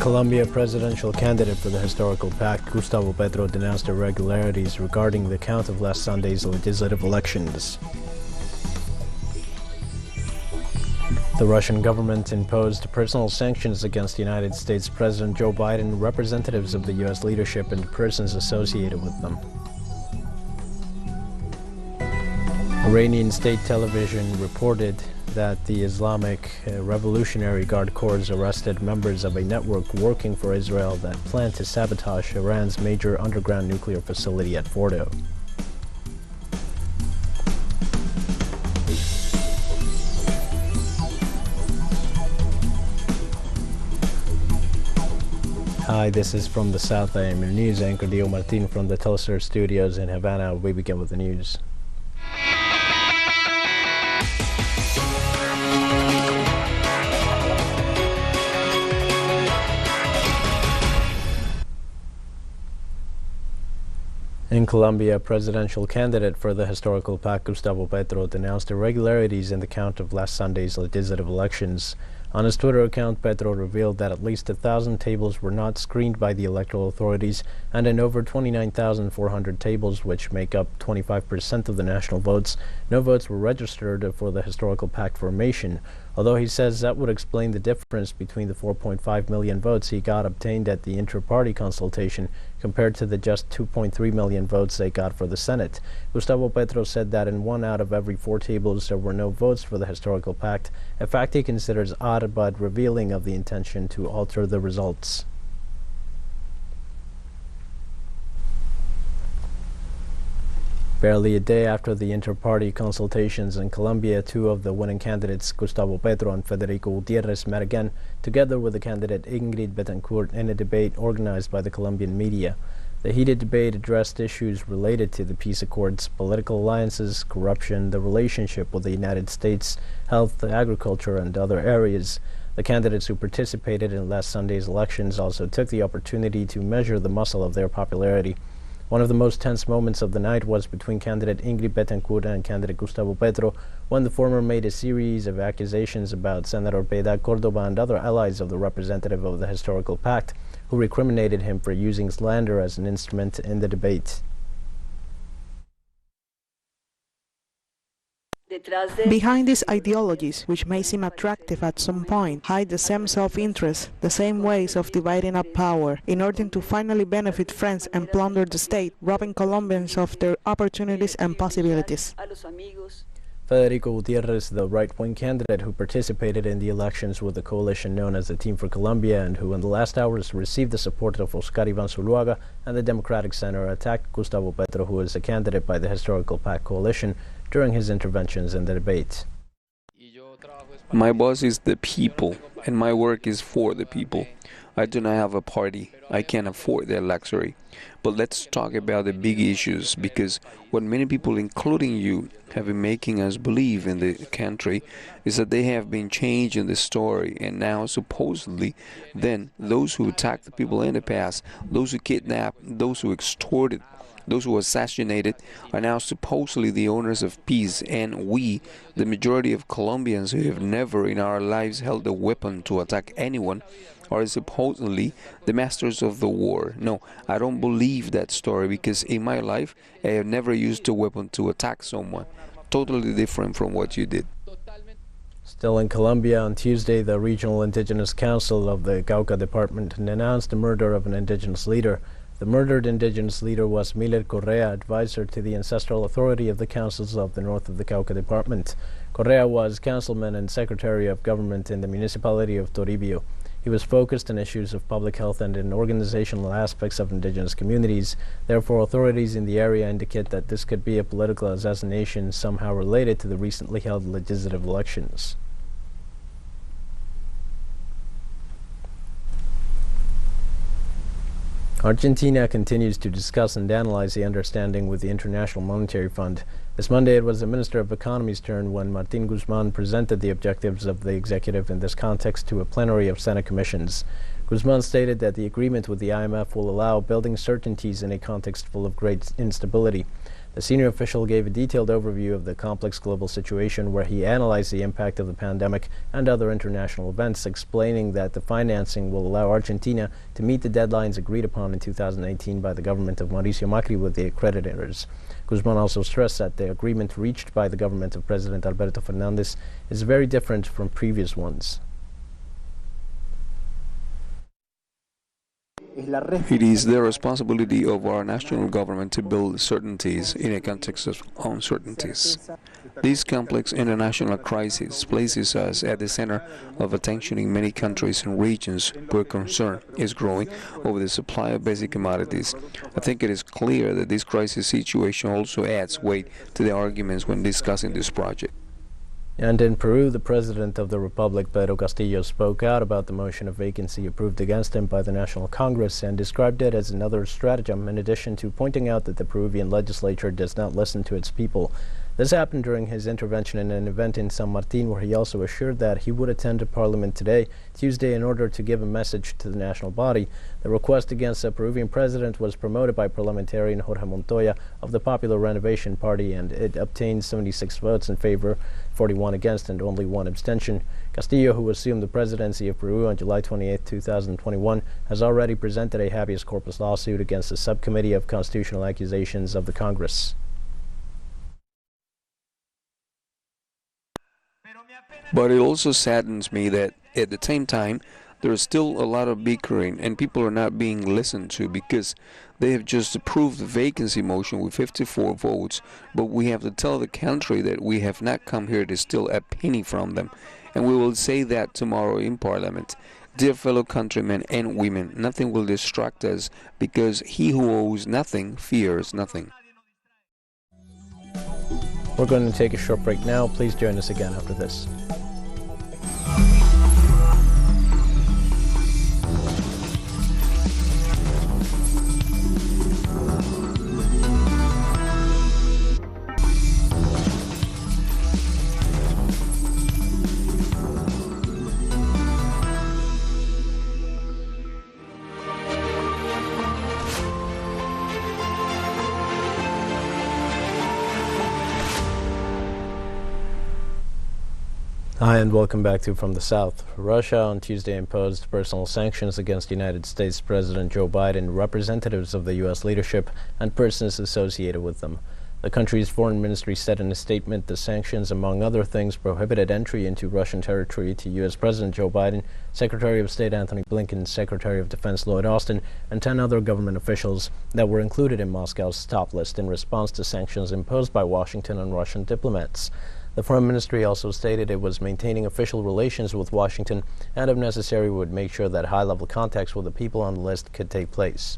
Colombia presidential candidate for the historical pact, Gustavo Petro, denounced irregularities regarding the count of last Sunday's legislative elections. The Russian government imposed personal sanctions against United States President Joe Biden, representatives of the U.S. leadership, and persons associated with them. Iranian state television reported that the Islamic Revolutionary Guard Corps arrested members of a network working for Israel that planned to sabotage Iran's major underground nuclear facility at Fordo. Hi, this is From the South. I am your news anchor, Dio Martin, from the TeleSUR studios in Havana. We begin with the news. In Colombia, presidential candidate for the historical pact, Gustavo Petro, denounced irregularities in the count of last Sunday's legislative elections. On his Twitter account, Petro revealed that at least 1,000 tables were not screened by the electoral authorities, and in over 29,400 tables, which make up 25% of the national votes, no votes were registered for the historical pact formation, although he says that would explain the difference between the 4.5 million votes he got obtained at the inter-party consultation compared to the just 2.3 million votes they got for the Senate. Gustavo Petro said that in 1 out of every 4 tables there were no votes for the historical pact, a fact he considers odd but revealing of the intention to alter the results. Barely a day after the inter-party consultations in Colombia, 2 of the winning candidates, Gustavo Petro and Federico Gutiérrez, met again, together with the candidate Ingrid Betancourt, in a debate organized by the Colombian media. The heated debate addressed issues related to the peace accords, political alliances, corruption, the relationship with the United States, health, agriculture, and other areas. The candidates who participated in last Sunday's elections also took the opportunity to measure the muscle of their popularity. One of the most tense moments of the night was between candidate Ingrid Betancourt and candidate Gustavo Petro, when the former made a series of accusations about Senator Piedad Córdoba and other allies of the representative of the historical pact, who recriminated him for using slander as an instrument in the debate. Behind these ideologies, which may seem attractive at some point, hide the same self-interest, the same ways of dividing up power, in order to finally benefit friends and plunder the state, robbing Colombians of their opportunities and possibilities. Federico Gutiérrez, the right-wing candidate who participated in the elections with the coalition known as the Team for Colombia and who in the last hours received the support of Oscar Iván Zuluaga and the Democratic Center, attacked Gustavo Petro, who is a candidate by the Historical Pact Coalition, during his interventions in the debate. My boss is the people, and my work is for the people. I do not have a party. I can't afford that luxury. But let's talk about the big issues, because what many people, including you, have been making us believe in the country is that they have been changing the story, and now supposedly then those who attacked the people in the past, those who kidnapped, those who extorted, those who assassinated, are now supposedly the owners of peace, and we, the majority of Colombians who have never in our lives held a weapon to attack anyone, are supposedly the masters of the war. No, I don't believe that story, because in my life I have never used a weapon to attack someone. Totally different from what you did. Still in Colombia, on Tuesday, the Regional Indigenous Council of the Cauca Department announced the murder of an indigenous leader. The murdered indigenous leader was Miller Correa, advisor to the ancestral authority of the councils of the north of the Cauca Department. Correa was councilman and secretary of government in the municipality of Toribio. He was focused on issues of public health and in organizational aspects of indigenous communities. Therefore, authorities in the area indicate that this could be a political assassination somehow related to the recently held legislative elections. Argentina continues to discuss and analyze the understanding with the International Monetary Fund. This Monday, it was the Minister of Economy's turn when Martín Guzmán presented the objectives of the executive in this context to a plenary of Senate commissions. Guzman stated that the agreement with the IMF will allow building certainties in a context full of great instability. The senior official gave a detailed overview of the complex global situation, where he analyzed the impact of the pandemic and other international events, explaining that the financing will allow Argentina to meet the deadlines agreed upon in 2018 by the government of Mauricio Macri with the creditors. Guzman also stressed that the agreement reached by the government of President Alberto Fernandez is very different from previous ones. It is the responsibility of our national government to build certainties in a context of uncertainties. This complex international crisis places us at the center of attention in many countries and regions where concern is growing over the supply of basic commodities. I think it is clear that this crisis situation also adds weight to the arguments when discussing this project. And in Peru, the President of the Republic, Pedro Castillo, spoke out about the motion of vacancy approved against him by the National Congress and described it as another stratagem, in addition to pointing out that the Peruvian legislature does not listen to its people. This happened during his intervention in an event in San Martin, where he also assured that he would attend Parliament today, Tuesday, in order to give a message to the national body. The request against the Peruvian president was promoted by parliamentarian Jorge Montoya of the Popular Renovation Party, and it obtained 76 votes in favor, 41 against, and only 1 abstention. Castillo, who assumed the presidency of Peru on July 28, 2021, has already presented a habeas corpus lawsuit against the Subcommittee of Constitutional Accusations of the Congress. But it also saddens me that at the same time, there is still a lot of bickering and people are not being listened to because they have just approved the vacancy motion with 54 votes, but we have to tell the country that we have not come here to steal a penny from them. And we will say that tomorrow in Parliament. Dear fellow countrymen and women, nothing will distract us because he who owes nothing fears nothing. We're going to take a short break now. Please join us again after this. Hi, and welcome back to From the South. Russia on Tuesday imposed personal sanctions against United States President Joe Biden, representatives of the U.S. leadership, and persons associated with them. The country's foreign ministry said in a statement the sanctions, among other things, prohibited entry into Russian territory to U.S. President Joe Biden, Secretary of State Antony Blinken, Secretary of Defense Lloyd Austin, and 10 other government officials that were included in Moscow's top list in response to sanctions imposed by Washington on Russian diplomats. The Foreign Ministry also stated it was maintaining official relations with Washington and, if necessary, would make sure that high-level contacts with the people on the list could take place.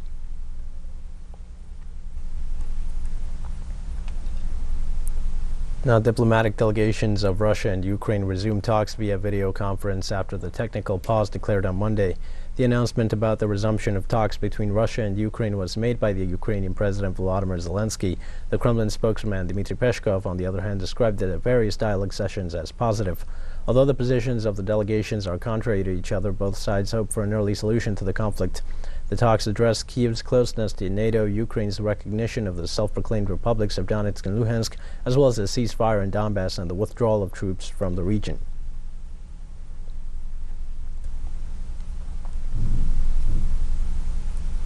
Now, diplomatic delegations of Russia and Ukraine resumed talks via video conference after the technical pause declared on Monday. The announcement about the resumption of talks between Russia and Ukraine was made by the Ukrainian President Volodymyr Zelensky. The Kremlin spokesman Dmitry Peskov, on the other hand, described the various dialogue sessions as positive. Although the positions of the delegations are contrary to each other, both sides hope for an early solution to the conflict. The talks addressed Kyiv's closeness to NATO, Ukraine's recognition of the self-proclaimed republics of Donetsk and Luhansk, as well as a ceasefire in Donbass and the withdrawal of troops from the region.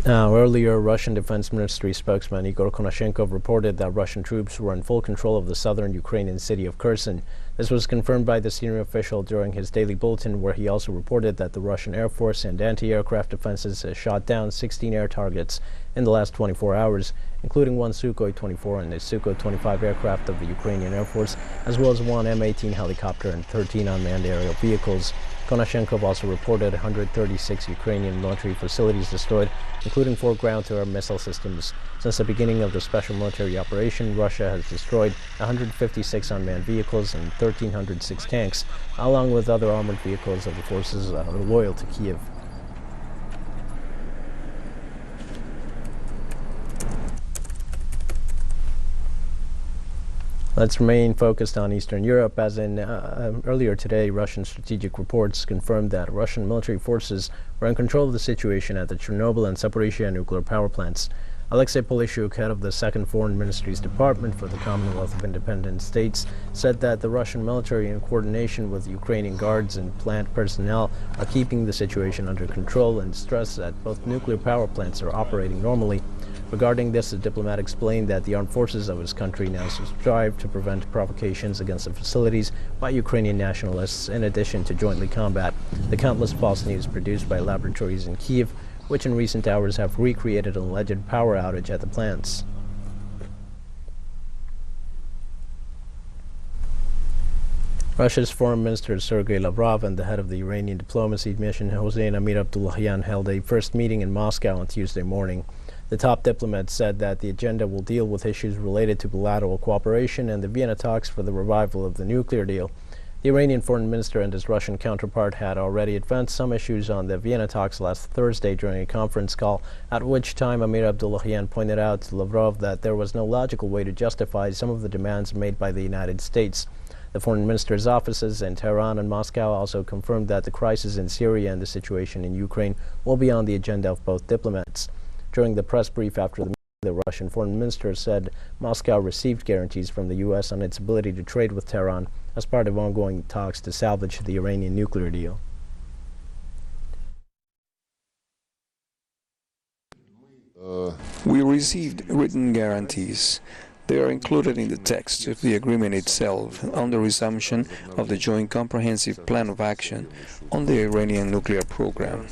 Now, earlier, Russian Defense Ministry spokesman Igor Konashenkov reported that Russian troops were in full control of the southern Ukrainian city of Kherson. This was confirmed by the senior official during his daily bulletin, where he also reported that the Russian Air Force and anti-aircraft defenses has shot down 16 air targets in the last 24 hours, including one Sukhoi-24 and a Sukhoi-25 aircraft of the Ukrainian Air Force, as well as one M-18 helicopter and 13 unmanned aerial vehicles. Konashenkov also reported 136 Ukrainian military facilities destroyed, including 4 ground-to-air missile systems. Since the beginning of the special military operation, Russia has destroyed 156 unmanned vehicles and 1,306 tanks, along with other armored vehicles of the forces that are loyal to Kiev. Let's remain focused on Eastern Europe, as in earlier today, Russian strategic reports confirmed that Russian military forces were in control of the situation at the Chernobyl and Zaporizhzhia nuclear power plants. Alexei Polishuk, head of the Second Foreign Ministry's Department for the Commonwealth of Independent States, said that the Russian military, in coordination with Ukrainian guards and plant personnel, are keeping the situation under control, and stressed that both nuclear power plants are operating normally. Regarding this, the diplomat explained that the armed forces of his country now strive to prevent provocations against the facilities by Ukrainian nationalists, in addition to jointly combat the countless false news produced by laboratories in Kiev, which in recent hours have recreated an alleged power outage at the plants. Russia's Foreign Minister Sergei Lavrov and the head of the Iranian diplomacy mission, Hossein Amir-Abdollahian, held a first meeting in Moscow on Tuesday morning. The top diplomat said that the agenda will deal with issues related to bilateral cooperation and the Vienna talks for the revival of the nuclear deal. The Iranian foreign minister and his Russian counterpart had already advanced some issues on the Vienna talks last Thursday during a conference call, at which time Amir Abdollahian pointed out to Lavrov that there was no logical way to justify some of the demands made by the United States. The foreign minister's offices in Tehran and Moscow also confirmed that the crisis in Syria and the situation in Ukraine will be on the agenda of both diplomats. During the press brief after the meeting, the Russian foreign minister said Moscow received guarantees from the U.S. on its ability to trade with Tehran as part of ongoing talks to salvage the Iranian nuclear deal. We received written guarantees. They are included in the text of the agreement itself, on the resumption of the Joint Comprehensive Plan of Action on the Iranian nuclear program.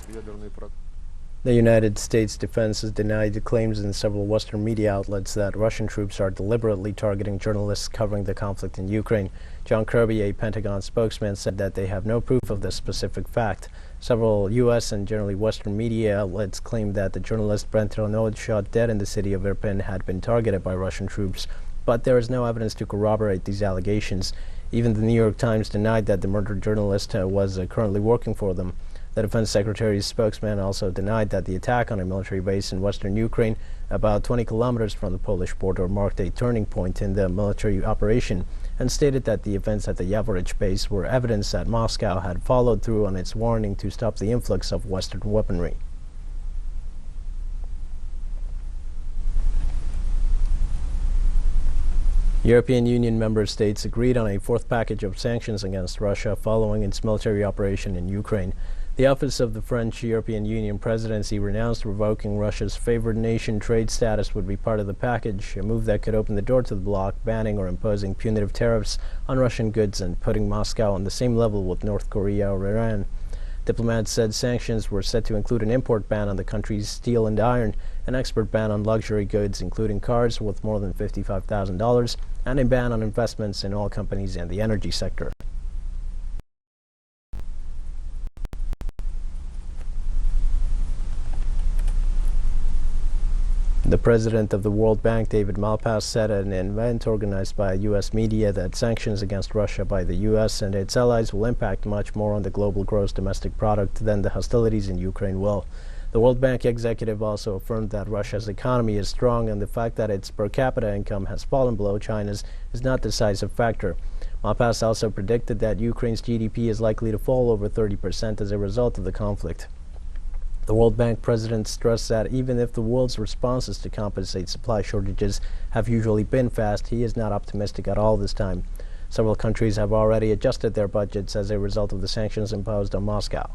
The United States defense has denied the claims in several Western media outlets that Russian troops are deliberately targeting journalists covering the conflict in Ukraine. John Kirby, a Pentagon spokesman, said that they have no proof of this specific fact. Several U.S. and generally Western media outlets claimed that the journalist Brent Renaud, shot dead in the city of Irpin, had been targeted by Russian troops, but there is no evidence to corroborate these allegations. Even the New York Times denied that the murdered journalist was currently working for them. The Defense Secretary's spokesman also denied that the attack on a military base in western Ukraine, about 20 kilometers from the Polish border, marked a turning point in the military operation, and stated that the events at the Yavorich base were evidence that Moscow had followed through on its warning to stop the influx of Western weaponry. European Union member states agreed on a fourth package of sanctions against Russia following its military operation in Ukraine. The office of the French European Union presidency renounced revoking Russia's favored nation trade status would be part of the package, a move that could open the door to the bloc, banning or imposing punitive tariffs on Russian goods and putting Moscow on the same level with North Korea or Iran. Diplomats said sanctions were set to include an import ban on the country's steel and iron, an export ban on luxury goods, including cars worth more than $55,000, and a ban on investments in oil companies and the energy sector. The president of the World Bank, David Malpass, said at an event organized by U.S. media that sanctions against Russia by the U.S. and its allies will impact much more on the global gross domestic product than the hostilities in Ukraine will. The World Bank executive also affirmed that Russia's economy is strong and the fact that its per capita income has fallen below China's is not a decisive factor. Malpass also predicted that Ukraine's GDP is likely to fall over 30% as a result of the conflict. The World Bank president stressed that even if the world's responses to compensate supply shortages have usually been fast, he is not optimistic at all this time. Several countries have already adjusted their budgets as a result of the sanctions imposed on Moscow.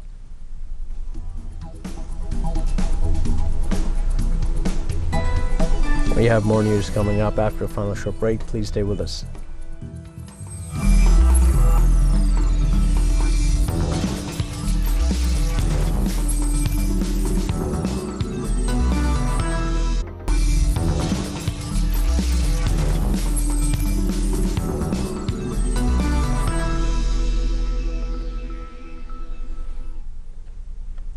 We have more news coming up after a final short break. Please stay with us.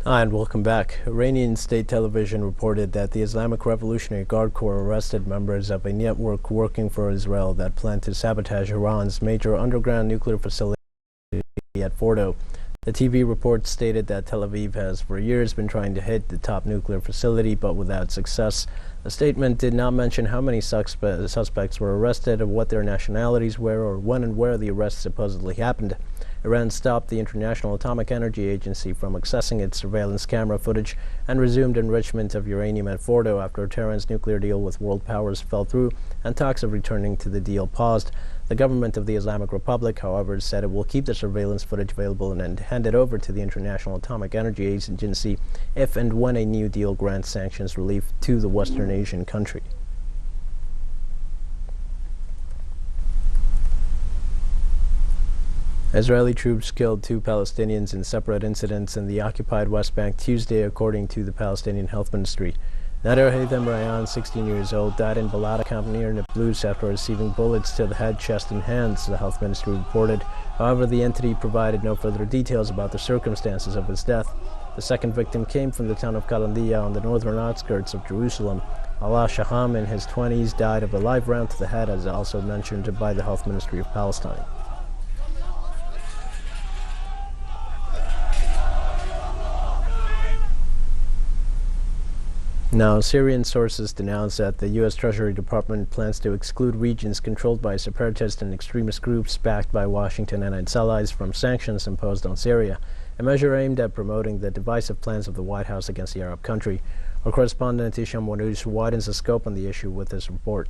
Hi, and welcome back. Iranian state television reported that the Islamic Revolutionary Guard Corps arrested members of a network working for Israel that planned to sabotage Iran's major underground nuclear facility at Fordo. The TV report stated that Tel Aviv has for years been trying to hit the top nuclear facility, but without success. The statement did not mention how many suspects were arrested, or what their nationalities were, or when and where the arrests supposedly happened. Iran stopped the International Atomic Energy Agency from accessing its surveillance camera footage and resumed enrichment of uranium at Fordo after Tehran's nuclear deal with world powers fell through and talks of returning to the deal paused. The government of the Islamic Republic, however, said it will keep the surveillance footage available and hand it over to the International Atomic Energy Agency if and when a new deal grants sanctions relief to the Western Asian country. Israeli troops killed 2 Palestinians in separate incidents in the occupied West Bank Tuesday, according to the Palestinian Health Ministry. Nader Haytham Rayan, 16 years old, died in Balata camp near Nablus after receiving bullets to the head, chest, and hands, the health ministry reported. However, the entity provided no further details about the circumstances of his death. The second victim came from the town of Kalandia on the northern outskirts of Jerusalem. Allah Shaham, in his 20s, died of a live round to the head, as also mentioned by the health ministry of Palestine. Now, Syrian sources denounce that the U.S. Treasury Department plans to exclude regions controlled by separatist and extremist groups backed by Washington and its allies from sanctions imposed on Syria, a measure aimed at promoting the divisive plans of the White House against the Arab country. Our correspondent Isham Wanous widens the scope on the issue with this report.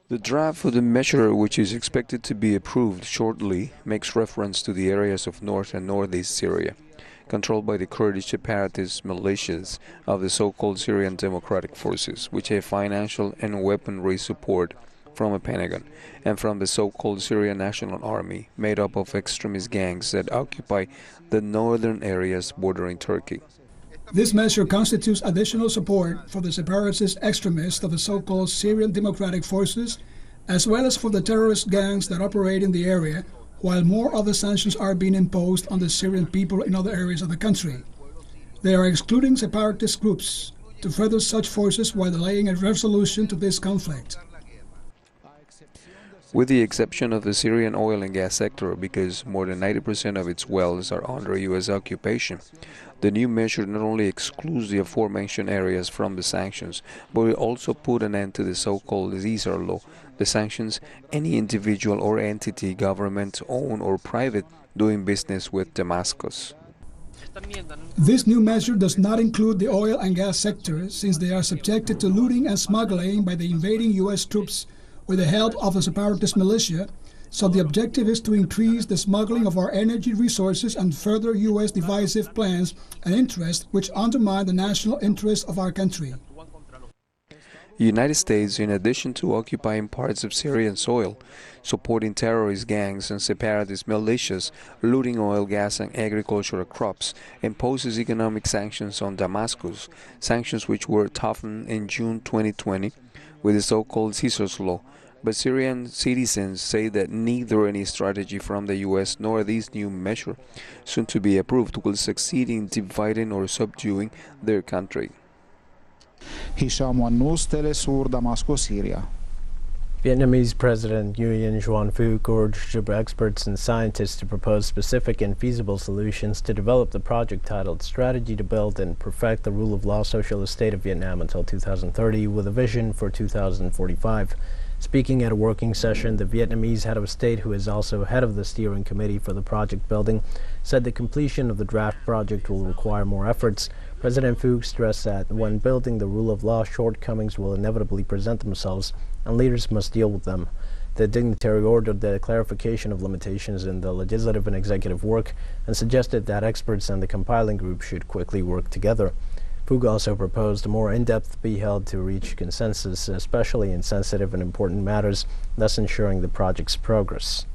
The draft for the measure, which is expected to be approved shortly, makes reference to the areas of North and Northeast Syria, controlled by the Kurdish separatist militias of the so-called Syrian Democratic Forces, which have financial and weaponry support from the Pentagon, and from the so-called Syrian National Army, made up of extremist gangs that occupy the northern areas bordering Turkey. This measure constitutes additional support for the separatist extremists of the so-called Syrian Democratic Forces, as well as for the terrorist gangs that operate in the area, while more other sanctions are being imposed on the Syrian people in other areas of the country. They are excluding separatist groups to further such forces while delaying a resolution to this conflict. With the exception of the Syrian oil and gas sector, because more than 90% of its wells are under U.S. occupation, the new measure not only excludes the aforementioned areas from the sanctions, but will also put an end to the so-called TeleSUR law, the sanctions any individual or entity, government, owned or private, doing business with Damascus. This new measure does not include the oil and gas sector, since they are subjected to looting and smuggling by the invading U.S. troops with the help of the separatist militia, so the objective is to increase the smuggling of our energy resources and further U.S. divisive plans and interests which undermine the national interests of our country. The United States, in addition to occupying parts of Syrian soil, supporting terrorist gangs and separatist militias, looting oil, gas and agricultural crops, imposes economic sanctions on Damascus, sanctions which were toughened in June 2020 with the so-called TeleSUR law. But Syrian citizens say that neither any strategy from the U.S. nor this new measure, soon to be approved, will succeed in dividing or subduing their country. Isham Wanous, TeleSUR, Damascus, Syria. Vietnamese President Nguyen Xuan Phuc urged experts and scientists to propose specific and feasible solutions to develop the project titled Strategy to Build and Perfect the Rule of Law Socialist State of Vietnam until 2030, with a vision for 2045. Speaking at a working session, the Vietnamese head of state, who is also head of the steering committee for the project building, said the completion of the draft project will require more efforts. President Phuc stressed that when building the rule of law, shortcomings will inevitably present themselves, and leaders must deal with them. The dignitary ordered the clarification of limitations in the legislative and executive work and suggested that experts and the compiling group should quickly work together. Phuc also proposed a more in-depth be held to reach consensus, especially in sensitive and important matters, thus ensuring the project's progress.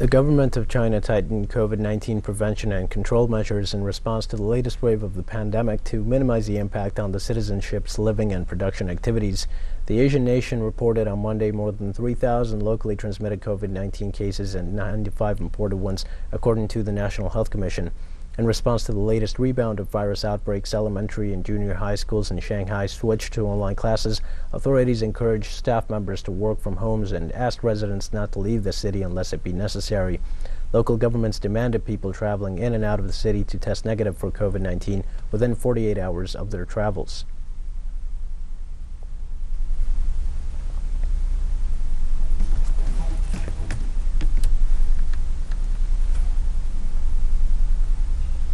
The government of China tightened COVID-19 prevention and control measures in response to the latest wave of the pandemic to minimize the impact on the citizenships, living and production activities. The Asian nation reported on Monday more than 3,000 locally transmitted COVID-19 cases and 95 imported ones, according to the National Health Commission. In response to the latest rebound of virus outbreaks, elementary and junior high schools in Shanghai switched to online classes. Authorities encouraged staff members to work from homes and asked residents not to leave the city unless it be necessary. Local governments demanded people traveling in and out of the city to test negative for COVID-19 within 48 hours of their travels.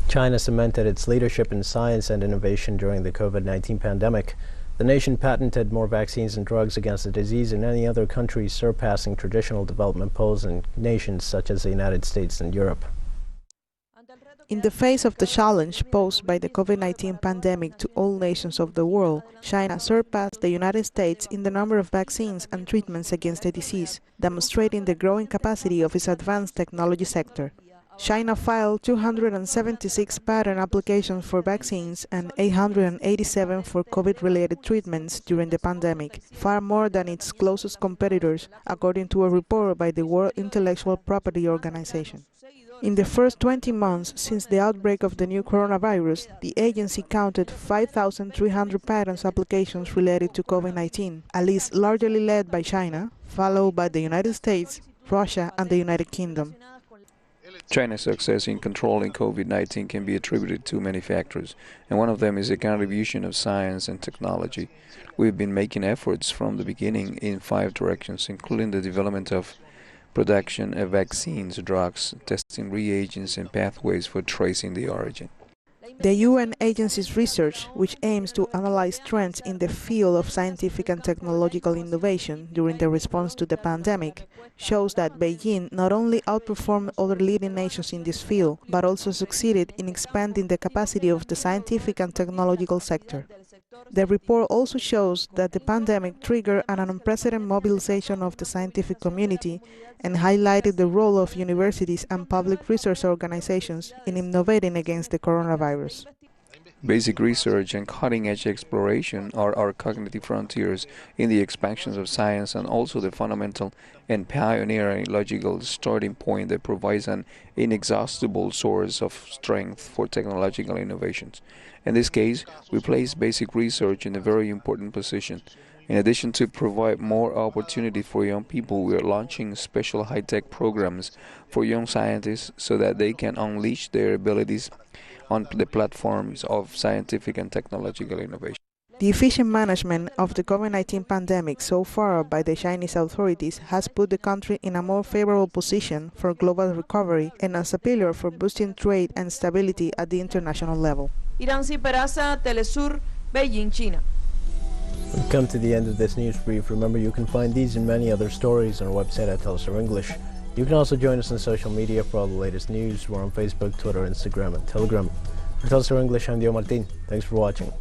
China cemented its leadership in science and innovation during the COVID-19 pandemic. The nation patented more vaccines and drugs against the disease than any other country, surpassing traditional development poles in nations such as the United States and Europe. In the face of the challenge posed by the COVID-19 pandemic to all nations of the world, China surpassed the United States in the number of vaccines and treatments against the disease, demonstrating the growing capacity of its advanced technology sector. China filed 276 patent applications for vaccines and 887 for COVID-related treatments during the pandemic, far more than its closest competitors, according to a report by the World Intellectual Property Organization. In the first 20 months since the outbreak of the new coronavirus, the agency counted 5,300 patent applications related to COVID-19, a list largely led by China, followed by the United States, Russia, and the United Kingdom. China's success in controlling COVID-19 can be attributed to many factors, and one of them is the contribution of science and technology. We've been making efforts from the beginning in 5 directions, including the development of production of vaccines, drugs, testing reagents, and pathways for tracing the origin. The UN agency's research, which aims to analyze trends in the field of scientific and technological innovation during the response to the pandemic, shows that Beijing not only outperformed other leading nations in this field, but also succeeded in expanding the capacity of the scientific and technological sector. The report also shows that the pandemic triggered an unprecedented mobilization of the scientific community and highlighted the role of universities and public research organizations in innovating against the coronavirus. Basic research and cutting-edge exploration are our cognitive frontiers in the expansions of science, and also the fundamental and pioneering logical starting point that provides an inexhaustible source of strength for technological innovations. In this case, we place basic research in a very important position. In addition to provide more opportunity for young people, we are launching special high-tech programs for young scientists so that they can unleash their abilities on the platforms of scientific and technological innovation. The efficient management of the COVID-19 pandemic so far by the Chinese authorities has put the country in a more favorable position for global recovery and as a pillar for boosting trade and stability at the international level. TeleSUR, Beijing, China. We've come to the end of this news brief. Remember, you can find these and many other stories on our website at TeleSUR English. You can also join us on social media for all the latest news. We're on Facebook, Twitter, Instagram, and Telegram. For TeleSUR English, I'm Dio Martin. Thanks for watching.